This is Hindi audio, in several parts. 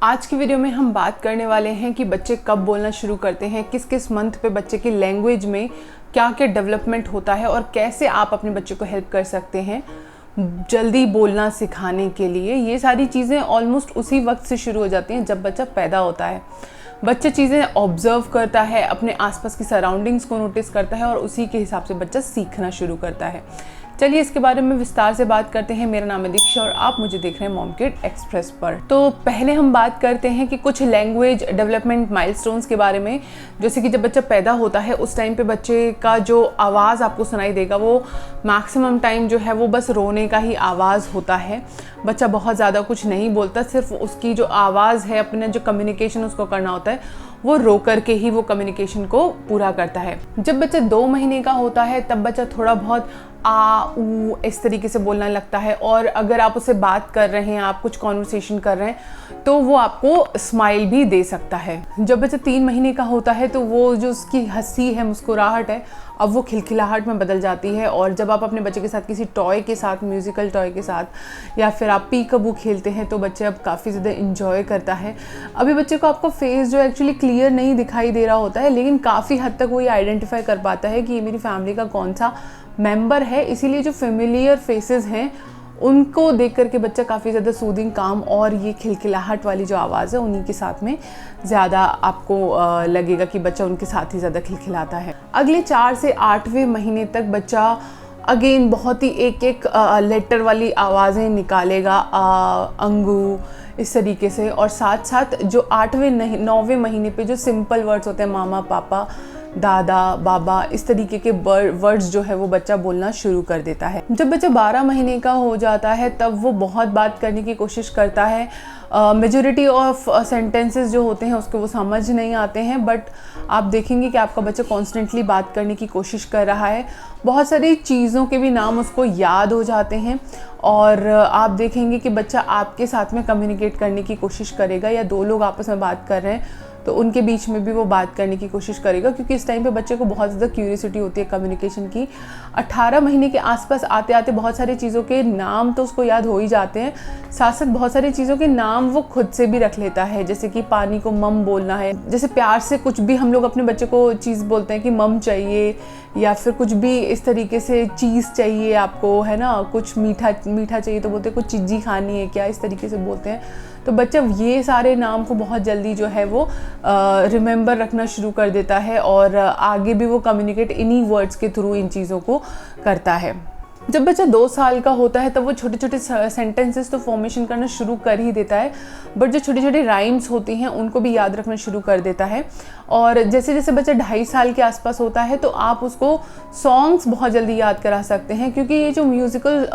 आज की वीडियो में हम बात करने वाले हैं कि बच्चे कब बोलना शुरू करते हैं, किस किस मंथ पे बच्चे की लैंग्वेज में क्या क्या डेवलपमेंट होता है और कैसे आप अपने बच्चे को हेल्प कर सकते हैं जल्दी बोलना सिखाने के लिए। ये सारी चीज़ें ऑलमोस्ट उसी वक्त से शुरू हो जाती हैं जब बच्चा पैदा होता है। बच्चा चीज़ें ऑब्जर्व करता है, अपने आसपास की सराउंडिंग्स को नोटिस करता है और उसी के हिसाब से बच्चा सीखना शुरू करता है। चलिए इसके बारे में विस्तार से बात करते हैं। मेरा नाम है दीक्षा और आप मुझे देख रहे हैं मॉम किड एक्सप्रेस पर। तो पहले हम बात करते हैं कि कुछ लैंग्वेज डेवलपमेंट माइलस्टोन्स के बारे में। जैसे कि जब बच्चा पैदा होता है उस टाइम पे बच्चे का जो आवाज़ आपको सुनाई देगा वो मैक्सिमम टाइम जो है वो बस रोने का ही आवाज़ होता है। बच्चा बहुत ज़्यादा कुछ नहीं बोलता, सिर्फ उसकी जो आवाज़ है, अपने जो कम्युनिकेशन उसको करना होता है वो रो करके ही वो कम्युनिकेशन को पूरा करता है। जब बच्चा 2 महीने का होता है तब बच्चा थोड़ा बहुत आ ऊ इस तरीके से बोलने लगता है, और अगर आप उससे बात कर रहे हैं, आप कुछ कॉन्वर्सेशन कर रहे हैं तो वो आपको स्माइल भी दे सकता है। जब बच्चा 3 महीने का होता है तो वो जो उसकी हंसी है, मुस्कुराहट है, अब वो खिलखिलाहट में बदल जाती है। और जब आप अपने बच्चे के साथ किसी टॉय के साथ, म्यूज़िकल टॉय के साथ या फिर आप पीकअबू खेलते हैं तो बच्चे अब काफ़ी ज़्यादा इंजॉय करता है। अभी बच्चे को आपका फेस जो एक्चुअली क्लियर नहीं दिखाई दे रहा होता है, लेकिन काफ़ी हद तक वो ये आइडेंटिफाई कर पाता है कि ये मेरी फैमिली का कौन सा मेंबर है। इसीलिए जो फेमिलियर फेसेस हैं उनको देख करके बच्चा काफ़ी ज़्यादा सूदिंग, काम और ये खिलखिलाहट वाली जो आवाज़ है उन्हीं के साथ में ज़्यादा आपको लगेगा कि बच्चा उनके साथ ही ज़्यादा खिलखिलाता है। अगले 4 से 8वें महीने तक बच्चा अगेन बहुत ही एक एक लेटर वाली आवाज़ें निकालेगा, अंगू इस तरीके से। और साथ साथ जो 8वें 9वें महीने पे जो सिंपल वर्ड्स होते हैं, मामा, पापा, दादा, बाबा, इस तरीके के वर्ड्स जो है वो बच्चा बोलना शुरू कर देता है। जब बच्चा 12 महीने का हो जाता है तब वो बहुत बात करने की कोशिश करता है। मेजॉरिटी ऑफ सेंटेंसेस जो होते हैं उसको वो समझ नहीं आते हैं, बट आप देखेंगे कि आपका बच्चा कॉन्स्टेंटली बात करने की कोशिश कर रहा है। बहुत सारी चीज़ों के भी नाम उसको याद हो जाते हैं और आप देखेंगे कि बच्चा आपके साथ में कम्युनिकेट करने की कोशिश करेगा, या 2 लोग आपस में बात कर रहे हैं तो उनके बीच में भी वो बात करने की कोशिश करेगा, क्योंकि इस टाइम पे बच्चे को बहुत ज़्यादा क्यूरियोसिटी होती है कम्युनिकेशन की। 18 महीने के आसपास आते आते बहुत सारी चीज़ों के नाम तो उसको याद हो ही जाते हैं, साथ साथ बहुत सारी चीज़ों के नाम वो खुद से भी रख लेता है। जैसे कि पानी को मम बोलना है, जैसे प्यार से कुछ भी हम लोग अपने बच्चे को चीज़ बोलते हैं कि मम चाहिए, या फिर कुछ भी इस तरीके से चीज़ चाहिए आपको, है ना, कुछ मीठा मीठा चाहिए तो बोलते हैं कुछ चीज़ी खानी है क्या, इस तरीके से बोलते हैं। तो बच्चा ये सारे नाम को बहुत जल्दी जो है वो रिमेंबर रखना शुरू कर देता है और आगे भी वो कम्युनिकेट इन्हीं वर्ड्स के थ्रू इन चीज़ों को करता है। जब बच्चा 2 साल का होता है तब वो छोटे छोटे सेंटेंसेस तो फॉर्मेशन करना शुरू कर ही देता है, बट जो छोटी छोटी राइम्स होती हैं उनको भी याद रखना शुरू कर देता है। और जैसे जैसे बच्चा 2.5 साल के आसपास होता है तो आप उसको सॉन्ग्स बहुत जल्दी याद करा सकते हैं, क्योंकि ये जो म्यूज़िकल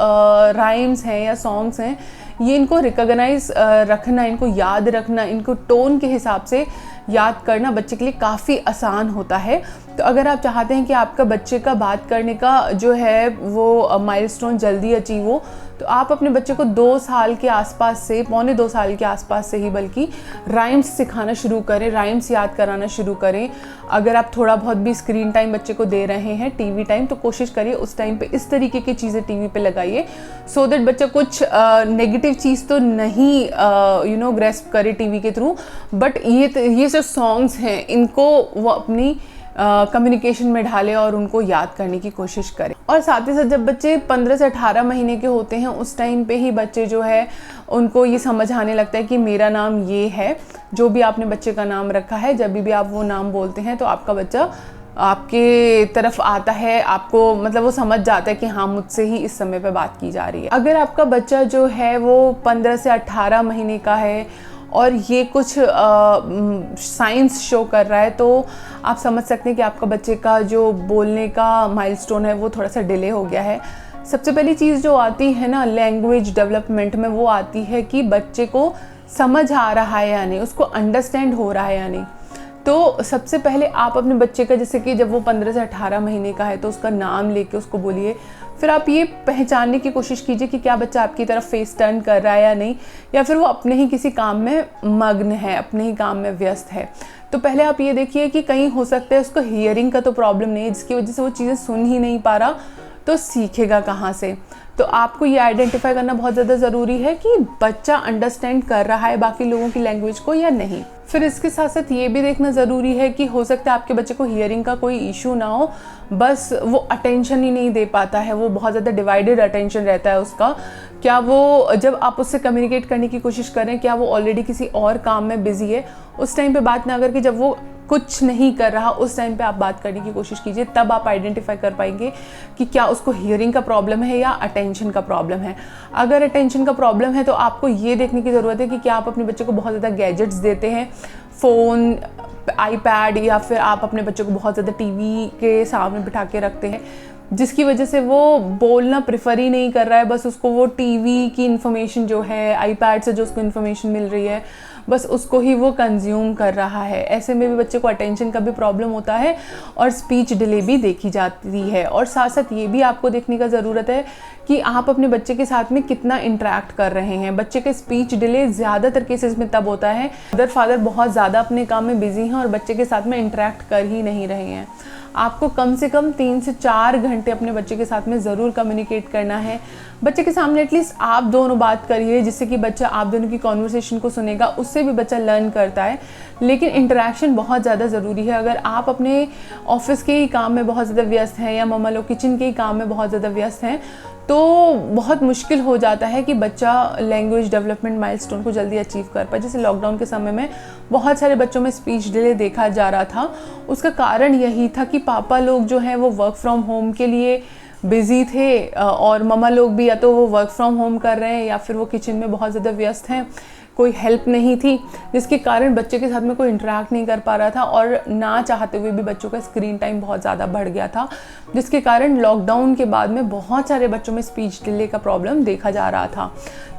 राइम्स हैं या सॉन्ग्स हैं ये इनको रिकॉग्नाइज रखना, इनको याद रखना, इनको टोन के हिसाब से याद करना बच्चे के लिए काफ़ी आसान होता है। तो अगर आप चाहते हैं कि आपका बच्चे का बात करने का जो है वो माइलस्टोन जल्दी अचीव हो, तो आप अपने बच्चे को 2 साल के आसपास से, पौने 2 साल के आसपास से ही बल्कि राइम्स सिखाना शुरू करें, राइम्स याद कराना शुरू करें। अगर आप थोड़ा बहुत भी स्क्रीन टाइम बच्चे को दे रहे हैं, टीवी टाइम, तो कोशिश करिए उस टाइम पे इस तरीके की चीज़ें टीवी पे लगाइए, सो दैट बच्चा कुछ नेगेटिव चीज़ तो नहीं ग्रेस्प करे टीवी के थ्रू, बट ये जो सॉन्ग्स हैं इनको वो अपनी कम्युनिकेशन में ढाले और उनको याद करने की कोशिश करें। और साथ ही साथ जब बच्चे 15 से 18 महीने के होते हैं उस टाइम पे ही बच्चे जो है उनको ये समझ आने लगता है कि मेरा नाम ये है। जो भी आपने बच्चे का नाम रखा है, जब भी आप वो नाम बोलते हैं तो आपका बच्चा आपके तरफ आता है, आपको मतलब वो समझ जाता है कि हाँ मुझसे ही इस समय पे बात की जा रही है। अगर आपका बच्चा जो है वो 15 से 18 महीने का है और ये कुछ साइंस शो कर रहा है तो आप समझ सकते हैं कि आपका बच्चे का जो बोलने का माइलस्टोन है वो थोड़ा सा डिले हो गया है। सबसे पहली चीज़ जो आती है ना लैंग्वेज डेवलपमेंट में, वो आती है कि बच्चे को समझ आ रहा है या नहीं, उसको अंडरस्टैंड हो रहा है या नहीं। तो सबसे पहले आप अपने बच्चे का, जैसे कि जब वो 15 से 18 महीने का है तो उसका नाम लेके उसको बोलिए। फिर आप ये पहचानने की कोशिश कीजिए कि क्या बच्चा आपकी तरफ फेस टर्न कर रहा है या नहीं, या फिर वो अपने ही किसी काम में मग्न है, अपने ही काम में व्यस्त है। तो पहले आप ये देखिए कि कहीं हो सकता है उसको हियरिंग का तो प्रॉब्लम नहीं है जिसकी वजह से वो चीज़ें सुन ही नहीं पा रहा, तो सीखेगा कहाँ से। तो आपको ये आइडेंटिफाई करना बहुत ज़्यादा ज़रूरी है कि बच्चा अंडरस्टैंड कर रहा है बाकी लोगों की लैंग्वेज को या नहीं। फिर इसके साथ साथ ये भी देखना ज़रूरी है कि हो सकता है आपके बच्चे को हियरिंग का कोई इशू ना हो, बस वो अटेंशन ही नहीं दे पाता है, वो बहुत ज़्यादा डिवाइडेड अटेंशन रहता है उसका। क्या वो जब आप उससे कम्युनिकेट करने की कोशिश करें, क्या वो ऑलरेडी किसी और काम में बिजी है, उस टाइम पे बात ना करके जब वो कुछ नहीं कर रहा उस टाइम पे आप बात करने की कोशिश कीजिए। तब आप आइडेंटिफाई कर पाएंगे कि क्या उसको हियरिंग का प्रॉब्लम है या अटेंशन का प्रॉब्लम है। अगर अटेंशन का प्रॉब्लम है तो आपको ये देखने की ज़रूरत है कि क्या आप अपने बच्चे को बहुत ज़्यादा गैजेट्स देते हैं, फ़ोन, आईपैड, या फिर आप अपने बच्चे को बहुत ज़्यादा टीवी के सामने बिठा के रखते हैं जिसकी वजह से वो बोलना प्रेफर ही नहीं कर रहा है, बस उसको वो टीवी की इन्फॉर्मेशन जो है, आईपैड से जो उसको इन्फॉर्मेशन मिल रही है, बस उसको ही वो कंज्यूम कर रहा है। ऐसे में भी बच्चे को अटेंशन का भी प्रॉब्लम होता है और स्पीच डिले भी देखी जाती है। और साथ साथ ये भी आपको देखने का ज़रूरत है कि आप अपने बच्चे के साथ में कितना इंटरेक्ट कर रहे हैं। बच्चे के स्पीच डिले ज़्यादातर केसेस में तब होता है मदर फादर बहुत ज़्यादा अपने काम में बिजी हैं और बच्चे के साथ में इंटरेक्ट कर ही नहीं रहे हैं। आपको कम से कम 3 से 4 घंटे अपने बच्चे के साथ में ज़रूर कम्युनिकेट करना है। बच्चे के सामने एटलीस्ट आप दोनों बात करिए जिससे कि बच्चा आप दोनों की कॉन्वर्सेशन को सुनेगा, उससे भी बच्चा लर्न करता है। लेकिन इंटरेक्शन बहुत ज़्यादा ज़रूरी है। अगर आप अपने ऑफिस के ही काम में बहुत ज़्यादा व्यस्त हैं या मम्मा लोग किचन के ही काम में बहुत ज़्यादा व्यस्त हैं तो बहुत मुश्किल हो जाता है कि बच्चा लैंग्वेज डेवलपमेंट माइलस्टोन को जल्दी अचीव कर पाए। जैसे लॉकडाउन के समय में बहुत सारे बच्चों में स्पीच डिले देखा जा रहा था। उसका कारण यही था कि पापा लोग जो हैं वो वर्क फ्रॉम होम के लिए बिज़ी थे और मम्मा लोग भी या तो वो वर्क फ्रॉम होम कर रहे हैं या फिर वो किचन में बहुत ज़्यादा व्यस्त हैं, कोई हेल्प नहीं थी, जिसके कारण बच्चे के साथ में कोई इंटरेक्ट नहीं कर पा रहा था और ना चाहते हुए भी बच्चों का स्क्रीन टाइम बहुत ज़्यादा बढ़ गया था, जिसके कारण लॉकडाउन के बाद में बहुत सारे बच्चों में स्पीच डिले का प्रॉब्लम देखा जा रहा था।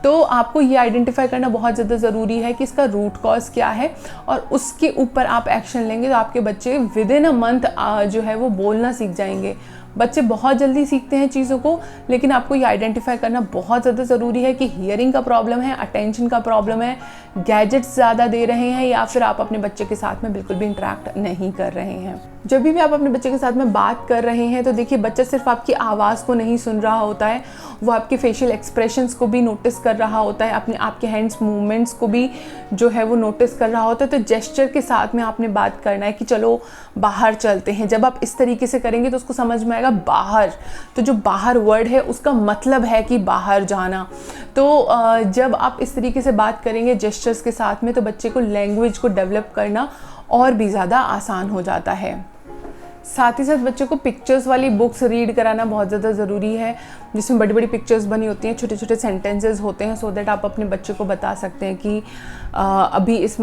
तो आपको ये आइडेंटिफाई करना बहुत ज़्यादा ज़रूरी है कि इसका रूट कॉज क्या है और उसके ऊपर आप एक्शन लेंगे तो आपके बच्चे विद इन अ मंथ जो है वो बोलना सीख जाएंगे। बच्चे बहुत जल्दी सीखते हैं चीज़ों को, लेकिन आपको ये आइडेंटिफाई करना बहुत ज़्यादा ज़रूरी है कि हियरिंग का प्रॉब्लम है, अटेंशन का प्रॉब्लम है, गैजेट्स ज़्यादा दे रहे हैं या फिर आप अपने बच्चे के साथ में बिल्कुल भी इंटरेक्ट नहीं कर रहे हैं। जब भी आप अपने बच्चे के साथ में बात कर रहे हैं तो देखिए बच्चा सिर्फ आपकी आवाज़ को नहीं सुन रहा होता है, वो आपके फेशियल एक्सप्रेशंस को भी नोटिस कर रहा होता है, अपने आपके हैंड्स मूवमेंट्स को भी जो है वो नोटिस कर रहा होता है। तो जेस्चर के साथ में आपने बात करना है कि चलो बाहर चलते हैं। जब आप इस तरीके से करेंगे तो उसको समझ में आएगा बाहर, तो जो बाहर वर्ड है उसका मतलब है कि बाहर जाना। तो जब आप इस तरीके से बात करेंगे जेस्चर्स के साथ में तो बच्चे को लैंग्वेज को डेवलप करना और भी ज़्यादा आसान हो जाता है। साथ ही साथ बच्चों को पिक्चर्स वाली बुक्स रीड कराना बहुत ज़्यादा ज़रूरी है, जिसमें बड़ी बड़ी पिक्चर्स बनी होती हैं, छोटे छोटे सेंटेंसेस होते हैं, सो दैट आप अपने बच्चे को बता सकते हैं कि अभी इस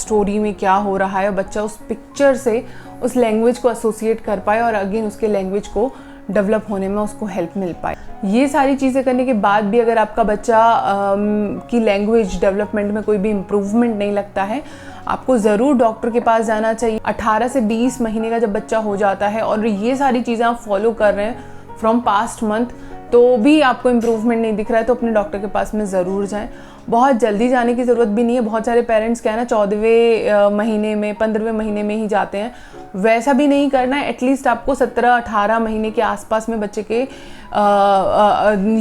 स्टोरी में क्या हो रहा है और बच्चा उस पिक्चर से उस लैंग्वेज को एसोसिएट कर पाए और अगेन उसके लैंग्वेज को डेवलप होने में उसको हेल्प मिल पाए। ये सारी चीज़ें करने के बाद भी अगर आपका बच्चा की लैंग्वेज डेवलपमेंट में कोई भी इम्प्रूवमेंट नहीं लगता है, आपको ज़रूर डॉक्टर के पास जाना चाहिए। 18 से 20 महीने का जब बच्चा हो जाता है और ये सारी चीज़ें आप फॉलो कर रहे हैं फ्रॉम पास्ट मंथ तो भी आपको इम्प्रूवमेंट नहीं दिख रहा है तो अपने डॉक्टर के पास में ज़रूर जाएं। बहुत जल्दी जाने की ज़रूरत भी नहीं है। बहुत सारे पेरेंट्स क्या है ना 14वें महीने में 15वें महीने में ही जाते हैं, वैसा भी नहीं करना है। एटलीस्ट आपको 17-18 महीने के आसपास में बच्चे के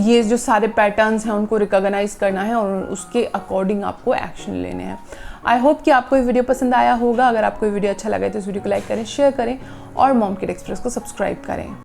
ये जो सारे पैटर्न्स हैं उनको रिकॉग्नाइज करना है और उसके अकॉर्डिंग आपको एक्शन लेने हैं। आई होप कि आपको ये वीडियो पसंद आया होगा। अगर आपको ये वीडियो अच्छा लगा तो इस वीडियो को लाइक करें, शेयर करें और मॉम किड एक्सप्रेस को सब्सक्राइब करें।